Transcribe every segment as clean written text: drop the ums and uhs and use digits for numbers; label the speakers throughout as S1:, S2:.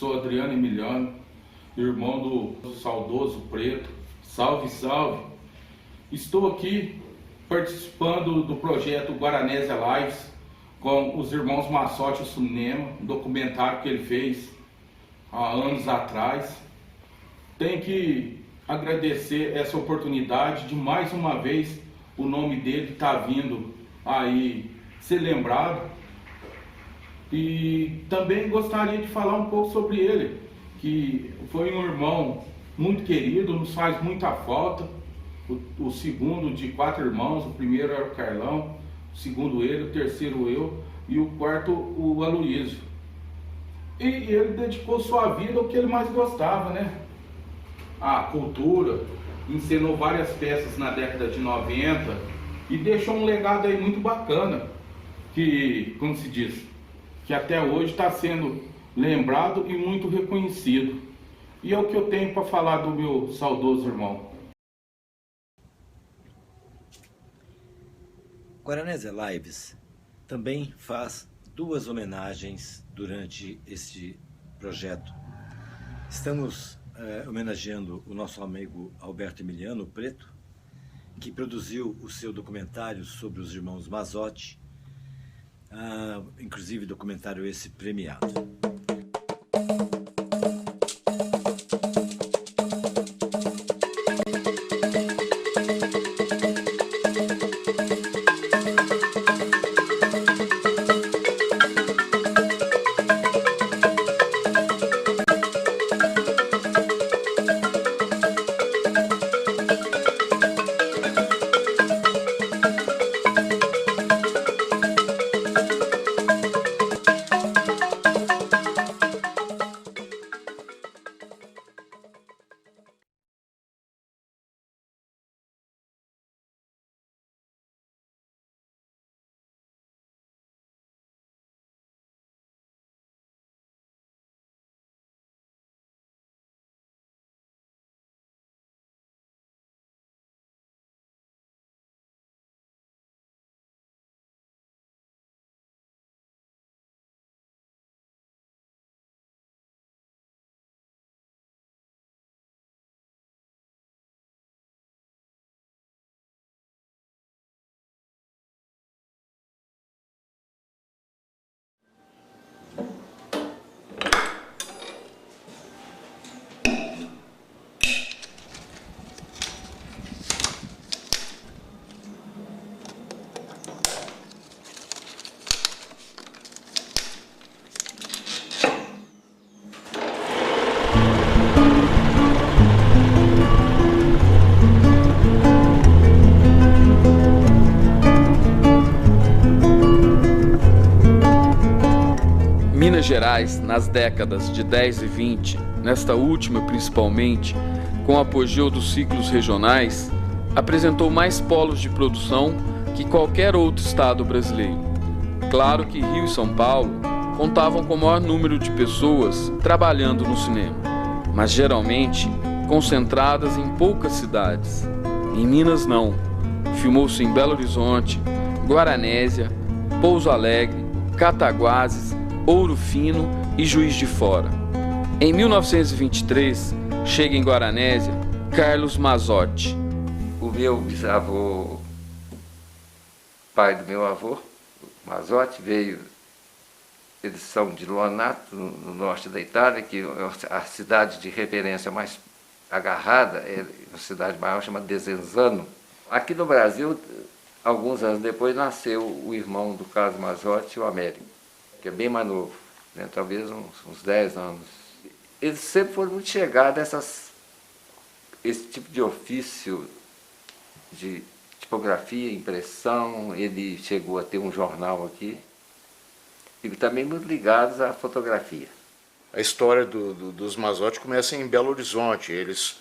S1: sou Adriano Emiliano, irmão do saudoso Preto. Salve, salve! Estou aqui participando do projeto Guaranésia Lives com os irmãos Mazzotti Cinema, um documentário que ele fez há anos atrás. Tenho que agradecer essa oportunidade de mais uma vez o nome dele estar vindo aí ser lembrado. E também gostaria de falar um pouco sobre ele, que foi um irmão muito querido, nos faz muita falta. O segundo de 4 irmãos, o primeiro era o Carlão, o segundo ele, o terceiro eu e o quarto o Aloysio. E ele dedicou sua vida ao que ele mais gostava, né? A cultura, ensinou várias peças na década de 90 e deixou um legado aí muito bacana, que, como se diz, que até hoje está sendo lembrado e muito reconhecido. E é o que eu tenho para falar do meu saudoso irmão.
S2: Guaranésia Lives também faz 2 homenagens durante este projeto. Estamos homenageando o nosso amigo Alberto Emiliano Preto, que produziu o seu documentário sobre os irmãos Mazzotti, inclusive documentário esse premiado.
S3: Minas Gerais, nas décadas de 10 e 20, nesta última principalmente, com o apogeu dos ciclos regionais, apresentou mais polos de produção que qualquer outro estado brasileiro. Claro que Rio e São Paulo contavam com o maior número de pessoas trabalhando no cinema, mas geralmente concentradas em poucas cidades. Em Minas não. Filmou-se em Belo Horizonte, Guaranésia, Pouso Alegre, Cataguases, Ouro Fino e Juiz de Fora. Em 1923, chega em Guaranésia Carlos Mazzotti.
S4: O meu bisavô, pai do meu avô, Mazzotti, eles são de Lonato, no norte da Itália, que é a cidade de referência mais agarrada, é uma cidade maior, chama Desenzano. Aqui no Brasil, alguns anos depois, nasceu o irmão do Carlos Mazzotti, o Américo, que é bem mais novo, né? Talvez uns 10 anos. Eles sempre foram muito chegados a esse tipo de ofício de tipografia, impressão. Ele chegou a ter um jornal aqui, e também muito ligados à fotografia.
S5: A história dos Mazzotti começa em Belo Horizonte. Eles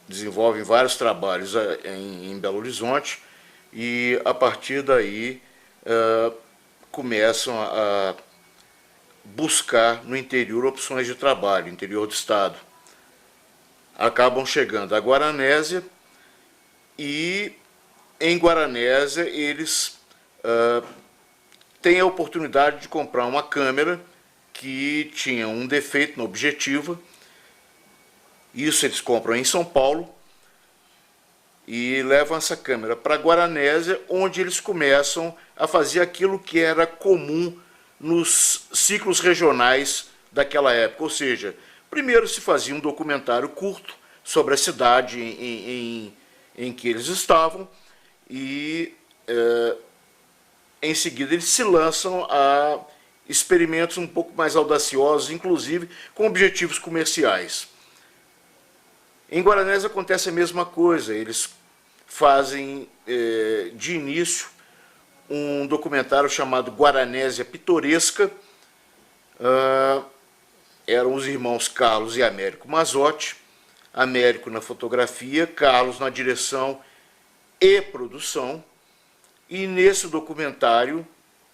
S5: desenvolvem vários trabalhos em Belo Horizonte e, a partir daí, começam a buscar no interior opções de trabalho, interior do estado. Acabam chegando a Guaranésia e, em Guaranésia, eles têm a oportunidade de comprar uma câmera que tinha um defeito na objetiva. Isso eles compram em São Paulo e levam essa câmera para Guaranésia, onde eles começam a fazer aquilo que era comum nos ciclos regionais daquela época. Ou seja, primeiro se fazia um documentário curto sobre a cidade em que eles estavam e, em seguida, eles se lançam a experimentos um pouco mais audaciosos, inclusive com objetivos comerciais. Em Guaranésia acontece a mesma coisa. Eles fazem, de início, um documentário chamado Guaranésia Pitoresca. Eram os irmãos Carlos e Américo Mazzotti, Américo na fotografia, Carlos na direção e produção. E nesse documentário,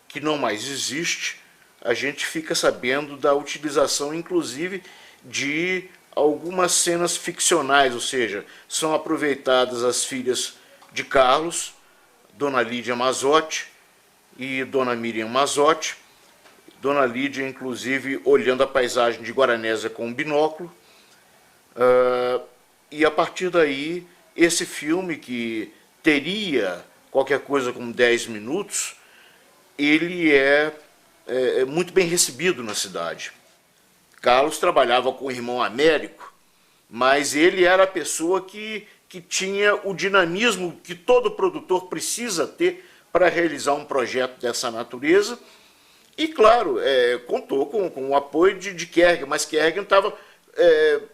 S5: que não mais existe, a gente fica sabendo da utilização, inclusive, de algumas cenas ficcionais, ou seja, são aproveitadas as filhas de Carlos, Dona Lídia Mazzotti e Dona Miriam Mazzotti. Dona Lídia, inclusive, olhando a paisagem de Guaranésia com um binóculo. E a partir daí, esse filme, que teria qualquer coisa como 10 minutos, ele é muito bem recebido na cidade. Carlos trabalhava com o irmão Américo, mas ele era a pessoa que tinha o dinamismo que todo produtor precisa ter para realizar um projeto dessa natureza. E, claro, contou com o apoio de Kerrigan, mas Kerrigan estava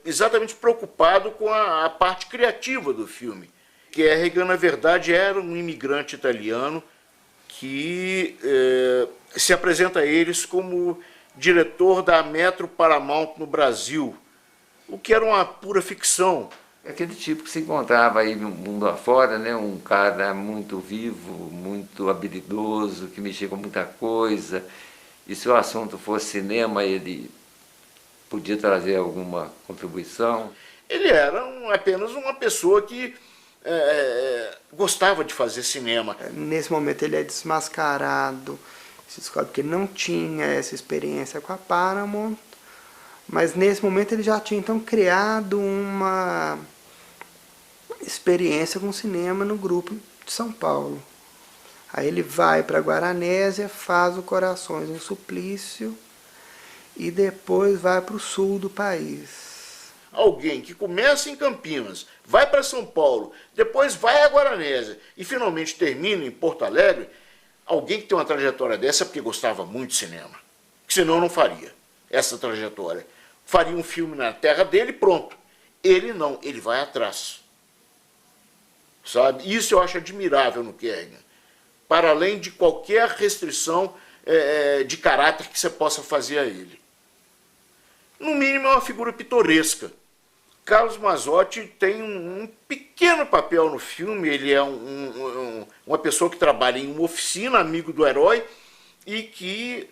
S5: exatamente preocupado com a parte criativa do filme. Kerrigan, na verdade, era um imigrante italiano que se apresenta a eles como diretor da Metro Paramount no Brasil, o que era uma pura ficção.
S4: Aquele tipo que se encontrava aí no mundo afora, né? Um cara muito vivo, muito habilidoso, que mexia com muita coisa. E se o assunto fosse cinema, ele podia trazer alguma contribuição.
S5: Ele era apenas uma pessoa que gostava de fazer cinema.
S6: Nesse momento ele é desmascarado, se descobre que ele não tinha essa experiência com a Paramount, mas nesse momento ele já tinha então criado uma experiência com cinema no grupo de São Paulo. Aí ele vai para Guaranésia, faz o Corações em Suplício e depois vai para o sul do país.
S5: Alguém que começa em Campinas, vai para São Paulo, depois vai a Guaranésia e finalmente termina em Porto Alegre, alguém que tem uma trajetória dessa é porque gostava muito de cinema. Senão não faria essa trajetória. Faria um filme na terra dele e pronto. Ele não, ele vai atrás. Sabe? Isso eu acho admirável no Kerrigan. Para além de qualquer restrição de caráter que você possa fazer a ele. No mínimo é uma figura pitoresca. Carlos Mazzotti tem um pequeno papel no filme. Ele é uma pessoa que trabalha em uma oficina, amigo do herói, e que,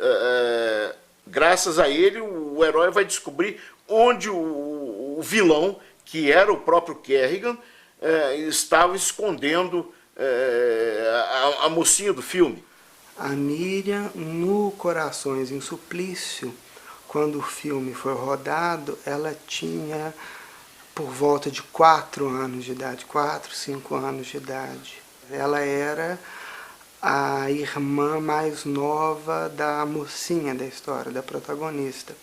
S5: graças a ele, o herói vai descobrir onde o vilão, que era o próprio Kerrigan, estava escondendo a mocinha do filme.
S6: A Miriam, no Corações em Suplício, quando o filme foi rodado, ela tinha por volta de 4 anos de idade, 4, 5 anos de idade. Ela era a irmã mais nova da mocinha da história, da protagonista.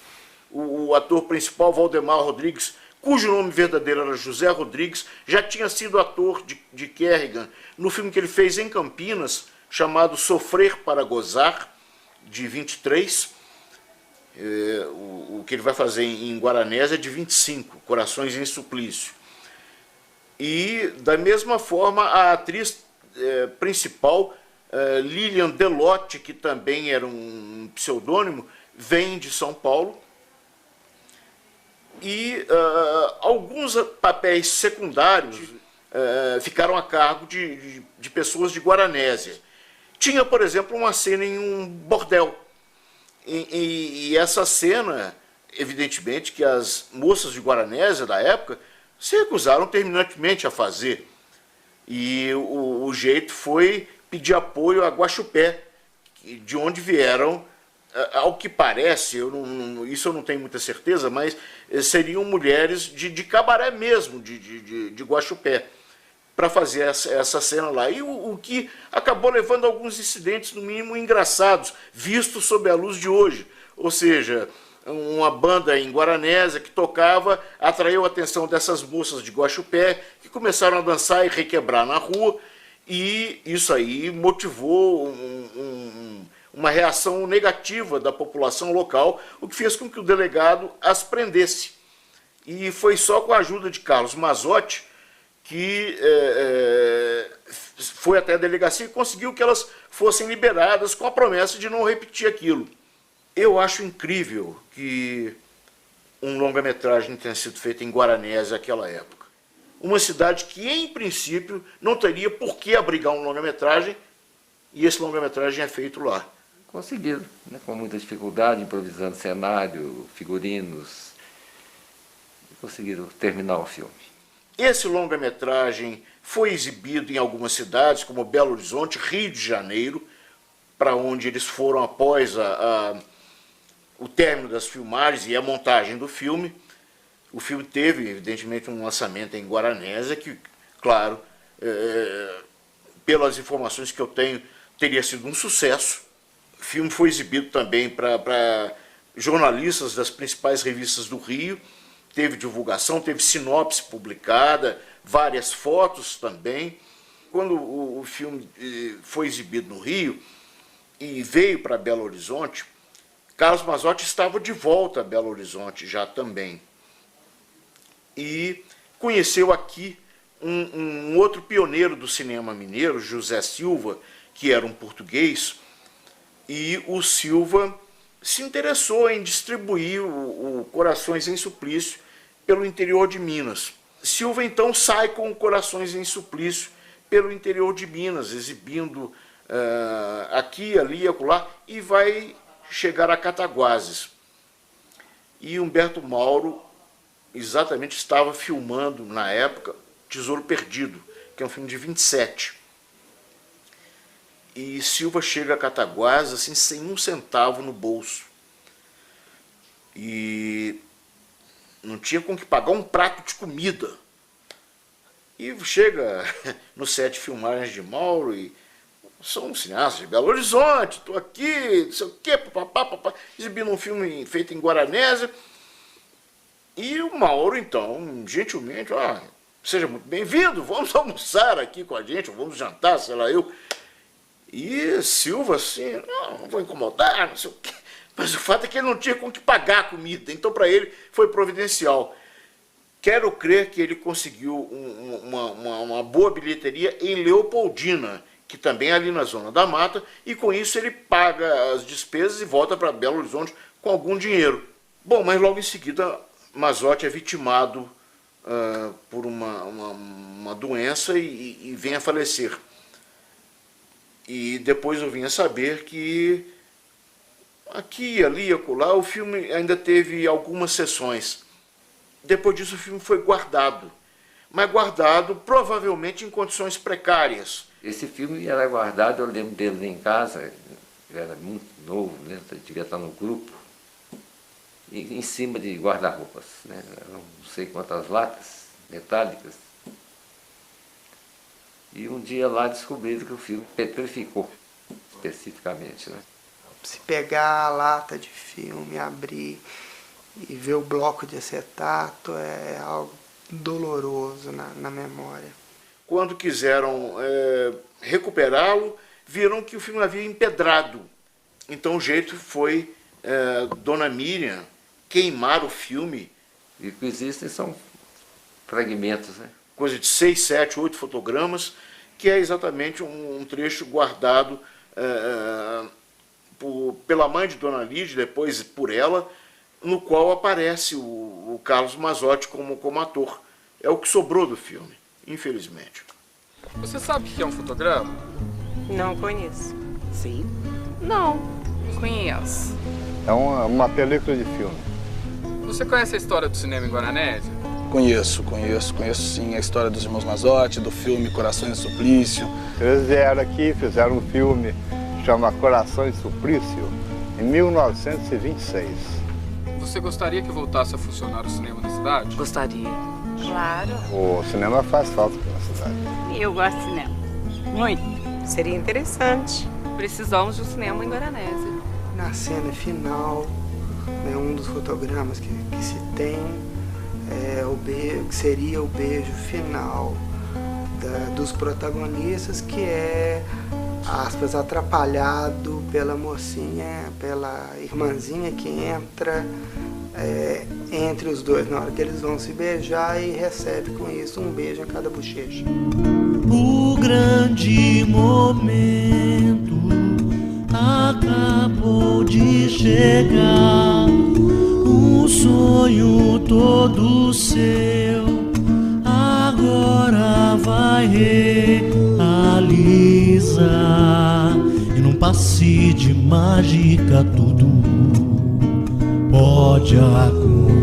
S5: O ator principal, Valdemar Rodrigues, cujo nome verdadeiro era José Rodrigues, já tinha sido ator de Kerrigan no filme que ele fez em Campinas, chamado Sofrer para Gozar, de 23. O que ele vai fazer em Guaranésia é de 25, Corações em Suplício. E, da mesma forma, a atriz principal, Lilian Delotte, que também era um pseudônimo, vem de São Paulo. E alguns papéis secundários ficaram a cargo de pessoas de Guaranésia. Tinha, por exemplo, uma cena em um bordel. E essa cena, evidentemente, que as moças de Guaranésia da época se recusaram terminantemente a fazer. E o jeito foi pedir apoio a Guaxupé, de onde vieram ao que parece, isso eu não tenho muita certeza, mas seriam mulheres de cabaré mesmo, de Guaxupé, para fazer essa cena lá. E o que acabou levando a alguns incidentes, no mínimo, engraçados, vistos sob a luz de hoje. Ou seja, uma banda em Guaranésia que tocava, atraiu a atenção dessas moças de Guaxupé, que começaram a dançar e requebrar na rua, e isso aí motivou uma reação negativa da população local, o que fez com que o delegado as prendesse. E foi só com a ajuda de Carlos Mazzotti que foi até a delegacia e conseguiu que elas fossem liberadas com a promessa de não repetir aquilo. Eu acho incrível que um longa-metragem tenha sido feito em Guaranésia naquela época. Uma cidade que, em princípio, não teria por que abrigar um longa-metragem, e esse longa-metragem é feito lá.
S4: Conseguiram, né? Com muita dificuldade, improvisando cenário, figurinos, conseguiram terminar o filme.
S5: Esse longa-metragem foi exibido em algumas cidades, como Belo Horizonte, Rio de Janeiro, para onde eles foram após o término das filmagens e a montagem do filme. O filme teve, evidentemente, um lançamento em Guaranésia, que, claro, pelas informações que eu tenho, teria sido um sucesso. O filme foi exibido também para jornalistas das principais revistas do Rio, teve divulgação, teve sinopse publicada, várias fotos também. Quando o filme foi exibido no Rio e veio para Belo Horizonte, Carlos Mazzotti estava de volta a Belo Horizonte já também. E conheceu aqui um outro pioneiro do cinema mineiro, José Silva, que era um português, e o Silva se interessou em distribuir o Corações em Suplício pelo interior de Minas. Silva então sai com o Corações em Suplício pelo interior de Minas, exibindo aqui, ali e acolá, e vai chegar a Cataguases. E Humberto Mauro exatamente estava filmando, na época, Tesouro Perdido, que é um filme de 27. E Silva chega a Cataguases assim, sem um centavo no bolso. E não tinha com que pagar um prato de comida. E chega no set de filmagens de Mauro e sou um cineasta de Belo Horizonte, estou aqui, não sei o quê, papapá, exibindo um filme feito em Guaranésia. E o Mauro, então, gentilmente, seja muito bem-vindo, vamos almoçar aqui com a gente, ou vamos jantar, sei lá eu. E Silva, assim, não vou incomodar, não sei o quê. Mas o fato é que ele não tinha com que pagar a comida, então para ele foi providencial. Quero crer que ele conseguiu uma boa bilheteria em Leopoldina, que também é ali na Zona da Mata, e com isso ele paga as despesas e volta para Belo Horizonte com algum dinheiro. Bom, mas logo em seguida Mazzotti é vitimado por uma doença e vem a falecer. E depois eu vim a saber que aqui, ali e acolá, o filme ainda teve algumas sessões. Depois disso o filme foi guardado, mas guardado provavelmente em condições precárias.
S4: Esse filme era guardado, eu lembro dele em casa, eu era muito novo, né? Eu devia estar no grupo, em cima de guarda-roupas, né? Não sei quantas latas metálicas. E um dia lá descobriram que o filme petrificou, especificamente, né?
S6: Se pegar a lata de filme, abrir e ver o bloco de acetato é algo doloroso na memória.
S5: Quando quiseram recuperá-lo, viram que o filme havia empedrado. Então o jeito foi Dona Miriam queimar o filme.
S4: E o que existem são fragmentos, né?
S5: Coisa de 6, 7, 8 fotogramas, que é exatamente um trecho guardado pela mãe de Dona Lídia, depois por ela, no qual aparece o Carlos Mazzotti como ator. É o que sobrou do filme, infelizmente.
S3: Você sabe o que é um fotograma?
S7: Não conheço.
S8: Sim.
S7: Não, conheço.
S9: É uma película de filme.
S3: Você conhece a história do cinema em Guaranésia?
S10: Conheço sim a história dos irmãos Mazzotti, do filme Corações em Suplício.
S9: Eles vieram aqui, fizeram um filme, chama Corações em Suplício. em 1926.
S3: Você gostaria que voltasse a funcionar o cinema na cidade?
S7: Gostaria. Claro.
S9: O cinema faz falta aqui na cidade.
S7: Eu gosto de cinema. Muito. Seria interessante. Precisamos de um cinema em Guaranésia.
S6: Na cena final, né, um dos fotogramas que se tem que seria o beijo final dos protagonistas, que é, aspas, atrapalhado pela mocinha, pela irmãzinha que entra entre os dois na hora que eles vão se beijar e recebe com isso um beijo em cada bochecha.
S8: O grande momento acabou de chegar, um sonho todo seu agora vai realizar, e num passe de mágica tudo pode acontecer.